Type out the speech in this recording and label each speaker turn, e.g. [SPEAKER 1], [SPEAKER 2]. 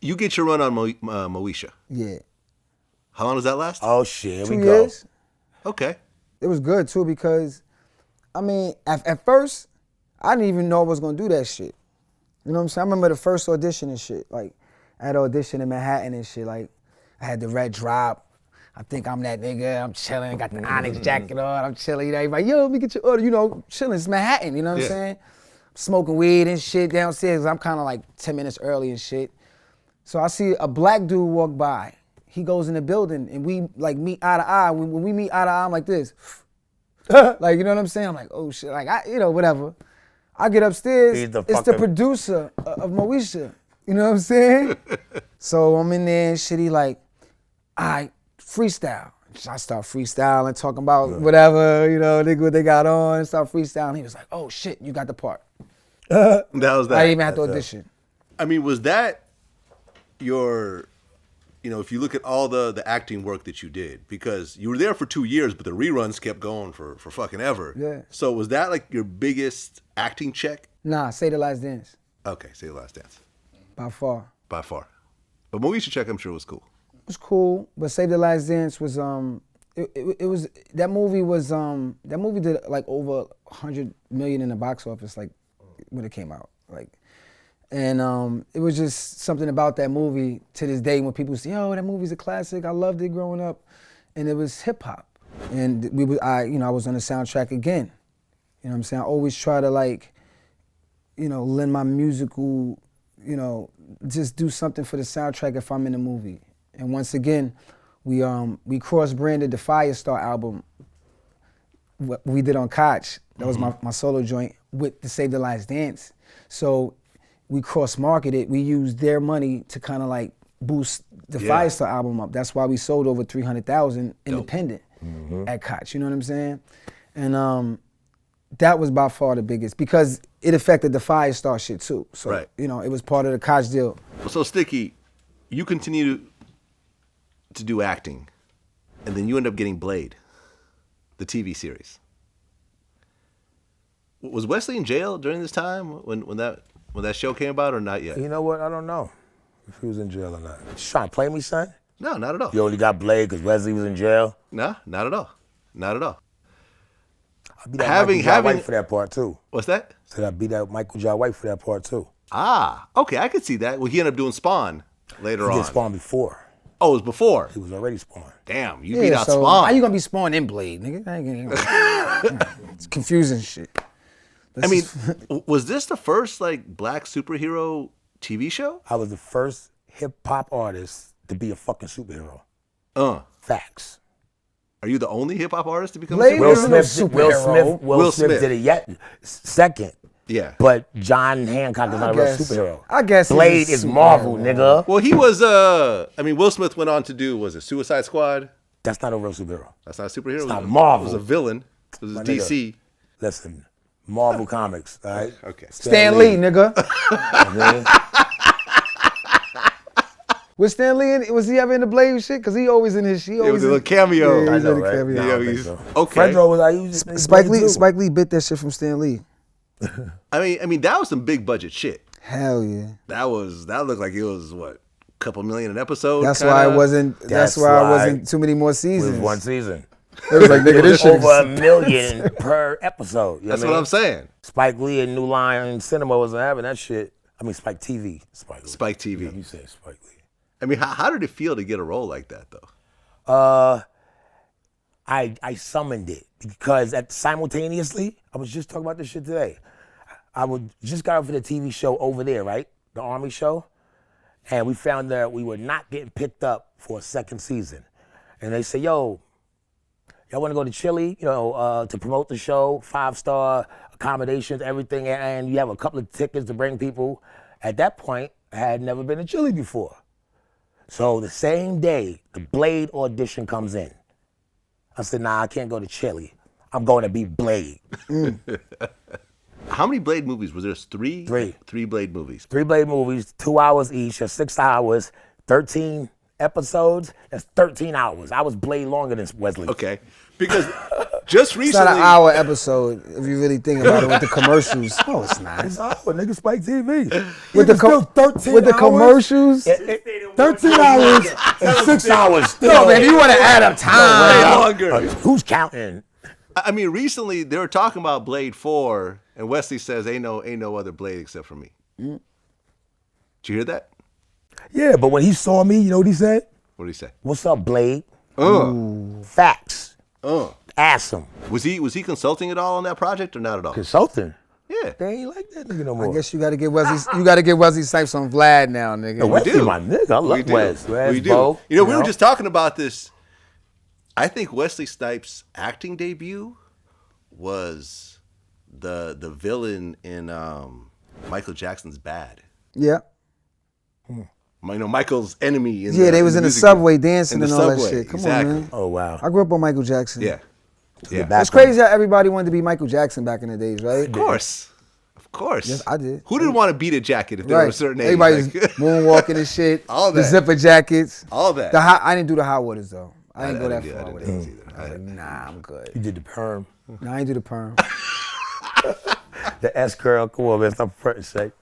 [SPEAKER 1] You get your run on Moesha.
[SPEAKER 2] Yeah.
[SPEAKER 1] How long does that last?
[SPEAKER 3] Oh shit, here we
[SPEAKER 2] 2
[SPEAKER 3] go.
[SPEAKER 2] years.
[SPEAKER 1] Okay.
[SPEAKER 2] It was good too because, I mean, at first, I didn't even know I was gonna do that shit. You know what I'm saying? I remember the first audition and shit. Like, I had an audition in Manhattan and shit. Like, I had the red drop. I think I'm that nigga. I'm chilling. Got the Onyx jacket on. I'm chilling. You know, everybody, yo, let me get your order. You know, chilling. It's Manhattan. You know what I'm saying? Smoking weed and shit downstairs. I'm kind of like 10 minutes early and shit. So I see a black dude walk by. He goes in the building and we like meet eye to eye. When we meet eye to eye, I'm like this. Like, you know what I'm saying? I'm like, oh shit, like, whatever. I get upstairs, it's the producer of Moesha. You know what I'm saying? So I'm in there and shit, he like, all right, freestyle. I start freestyling, talking about whatever, you know, what they got on, start freestyling. He was like, oh shit, you got the part.
[SPEAKER 1] That was that.
[SPEAKER 2] I didn't even have to audition.
[SPEAKER 1] I mean, was that your, you know, if you look at all the acting work that you did, because you were there for 2 years, but the reruns kept going for fucking ever.
[SPEAKER 2] Yeah.
[SPEAKER 1] So was that like your biggest acting check?
[SPEAKER 2] Nah, Say the Last Dance.
[SPEAKER 1] Okay, Say the Last Dance.
[SPEAKER 2] By far.
[SPEAKER 1] By far. But Moesha check, I'm sure, was cool.
[SPEAKER 2] It was cool, but Save the Last Dance was it was that movie did like over 100 million in the box office like when it came out, like, and it was just something about that movie to this day when people say, yo, that movie's a classic, I loved it growing up, and it was hip hop, and I was on the soundtrack again, you know what I'm saying? I always try to like, you know, lend my musical, you know, just do something for the soundtrack if I'm in the movie. And once again, we cross-branded the Fire Star album what we did on Koch. That was my solo joint with the Save the Last Dance. So we cross-marketed. We used their money to kind of like boost the Fire Star album up. That's why we sold over 300,000 independent at Koch. You know what I'm saying? And that was by far the biggest because it affected the Fire Star shit too. So you know, it was part of the Koch deal.
[SPEAKER 1] So Sticky, you continue to do acting, and then you end up getting Blade, the TV series. Was Wesley in jail during this time when that show came about, or not yet?
[SPEAKER 3] You know what? I don't know if he was in jail or not. You trying to play me, son?
[SPEAKER 1] No, not at all.
[SPEAKER 3] You only got Blade because Wesley was in jail?
[SPEAKER 1] No, not at all. Not at all.
[SPEAKER 3] I beat that Michael Jai White for that part too.
[SPEAKER 1] What's that?
[SPEAKER 3] Said I beat that Michael Jai White for that part too.
[SPEAKER 1] Ah, okay, I could see that. Well, he ended up doing Spawn later on.
[SPEAKER 3] He did Spawn before.
[SPEAKER 1] Oh, it was before?
[SPEAKER 3] He was already Spawn.
[SPEAKER 1] Damn, you beat out Spawn.
[SPEAKER 2] How you gonna be Spawn in Blade, nigga? It's confusing shit.
[SPEAKER 1] I mean, was this the first like black superhero TV show?
[SPEAKER 3] I was the first hip hop artist to be a fucking superhero. Facts.
[SPEAKER 1] Are you the only hip hop artist to become
[SPEAKER 2] Blade
[SPEAKER 1] a superhero?
[SPEAKER 3] Will Smith did it yet second.
[SPEAKER 1] Yeah.
[SPEAKER 3] But John Hancock is not a real superhero.
[SPEAKER 2] I guess
[SPEAKER 3] Blade is Marvel, nigga.
[SPEAKER 1] Well, he was, I mean, Will Smith went on to do, was it Suicide Squad?
[SPEAKER 3] That's not a real superhero.
[SPEAKER 1] That's not a superhero?
[SPEAKER 3] It's not Marvel.
[SPEAKER 1] It was a villain. It was DC.
[SPEAKER 3] Nigga, listen, Marvel Comics, all right?
[SPEAKER 1] Okay.
[SPEAKER 2] Stan Lee, nigga. Was Stan Lee in, was he ever in the Blade shit? Because he always in his shit.
[SPEAKER 1] It was a little cameo.
[SPEAKER 2] Yeah,
[SPEAKER 3] I know,
[SPEAKER 2] in a
[SPEAKER 3] right?
[SPEAKER 2] cameo.
[SPEAKER 1] Okay.
[SPEAKER 3] Fredro was, I used
[SPEAKER 2] Spike Lee bit that shit from Stan Lee.
[SPEAKER 1] I mean, that was some big budget shit.
[SPEAKER 2] Hell yeah.
[SPEAKER 1] That looked like it was what, a couple million an episode.
[SPEAKER 2] That's
[SPEAKER 1] kinda?
[SPEAKER 2] why it wasn't. That's why it wasn't too many more seasons.
[SPEAKER 3] It was one season.
[SPEAKER 2] It was like, nigga, this shit
[SPEAKER 3] over $1 million per episode. You know
[SPEAKER 1] That's what I'm saying.
[SPEAKER 3] Spike Lee and New Line Cinema wasn't having that shit. I mean, Spike TV.
[SPEAKER 1] Spike TV.
[SPEAKER 3] Yeah, you say Spike Lee.
[SPEAKER 1] I mean, how did it feel to get a role like that, though?
[SPEAKER 3] I summoned it because simultaneously, I was just talking about this shit today. I just got off of the TV show over there, right? The Army show. And we found that we were not getting picked up for a second season. And they said, yo, y'all want to go to Chile, you know, to promote the show, 5-star accommodations, everything, and you have a couple of tickets to bring people. At that point, I had never been to Chile before. So the same day, the Blade audition comes in. I said, nah, I can't go to Chile. I'm going to be Blade.
[SPEAKER 1] How many Blade movies? Was there 3?
[SPEAKER 3] 3.
[SPEAKER 1] 3 Blade movies.
[SPEAKER 3] 3 Blade movies, 2 hours each, or 6 hours, 13 episodes. That's 13 hours. I was Blade longer than Wesley.
[SPEAKER 1] Okay. Because Just
[SPEAKER 2] It's
[SPEAKER 1] recently,
[SPEAKER 2] not an hour episode if you really think about it with the commercials. No, it's not.
[SPEAKER 3] It's hour, nigga, Spike TV.
[SPEAKER 2] With the,
[SPEAKER 3] Still 13
[SPEAKER 2] with the
[SPEAKER 3] hours?
[SPEAKER 2] commercials.
[SPEAKER 3] 13 hours and 6 hours. Still.
[SPEAKER 2] No, man, you want to add up
[SPEAKER 1] way
[SPEAKER 2] time.
[SPEAKER 1] longer.
[SPEAKER 3] Who's counting?
[SPEAKER 1] I mean, recently they were talking about Blade 4, and Wesley says, "Ain't no other Blade except for me." Did you hear that?
[SPEAKER 3] Yeah, but when he saw me, you know what he said?
[SPEAKER 1] What did he say?
[SPEAKER 3] What's up, Blade? Facts. Ask him.
[SPEAKER 1] Was he consulting at all on that project or not at all?
[SPEAKER 3] Consulting.
[SPEAKER 1] Yeah.
[SPEAKER 3] They ain't like that nigga no more.
[SPEAKER 2] I guess you got to get Wesley. You got to get Wesley Snipes on Vlad now, nigga.
[SPEAKER 3] Wesley,
[SPEAKER 1] do.
[SPEAKER 3] my nigga. I
[SPEAKER 1] We
[SPEAKER 3] love
[SPEAKER 1] do.
[SPEAKER 3] Wes.
[SPEAKER 1] We do.
[SPEAKER 3] Bo,
[SPEAKER 1] You know, we were just talking about this. I think Wesley Snipes' acting debut was the villain in Michael Jackson's Bad.
[SPEAKER 2] Yeah.
[SPEAKER 1] You know, Michael's enemy.
[SPEAKER 2] Yeah, they was in the
[SPEAKER 1] music
[SPEAKER 2] subway dancing
[SPEAKER 1] in the
[SPEAKER 2] and all
[SPEAKER 1] subway,
[SPEAKER 2] that shit. Come
[SPEAKER 1] exactly.
[SPEAKER 2] on, man.
[SPEAKER 3] Oh, wow.
[SPEAKER 2] I grew up on Michael Jackson.
[SPEAKER 1] Yeah. Yeah.
[SPEAKER 3] back
[SPEAKER 2] It's crazy how everybody wanted to be Michael Jackson back in the days, right?
[SPEAKER 1] Of course. Of course.
[SPEAKER 2] Yes, I did.
[SPEAKER 1] Who didn't want to beat a jacket if they were a certain age?
[SPEAKER 2] Everybody's
[SPEAKER 1] Like,
[SPEAKER 2] moonwalking and shit.
[SPEAKER 1] All
[SPEAKER 2] The
[SPEAKER 1] that.
[SPEAKER 2] zipper jackets.
[SPEAKER 1] all that.
[SPEAKER 2] I didn't do the hot waters though. I didn't go that
[SPEAKER 1] didn't
[SPEAKER 2] far
[SPEAKER 1] do
[SPEAKER 2] with
[SPEAKER 1] that
[SPEAKER 2] it.
[SPEAKER 1] either.
[SPEAKER 2] I was like, nah, I'm good.
[SPEAKER 3] You did the perm.
[SPEAKER 2] Nah, I ain't do the perm.
[SPEAKER 3] The S curl. Come on, man. Stop fretting, say.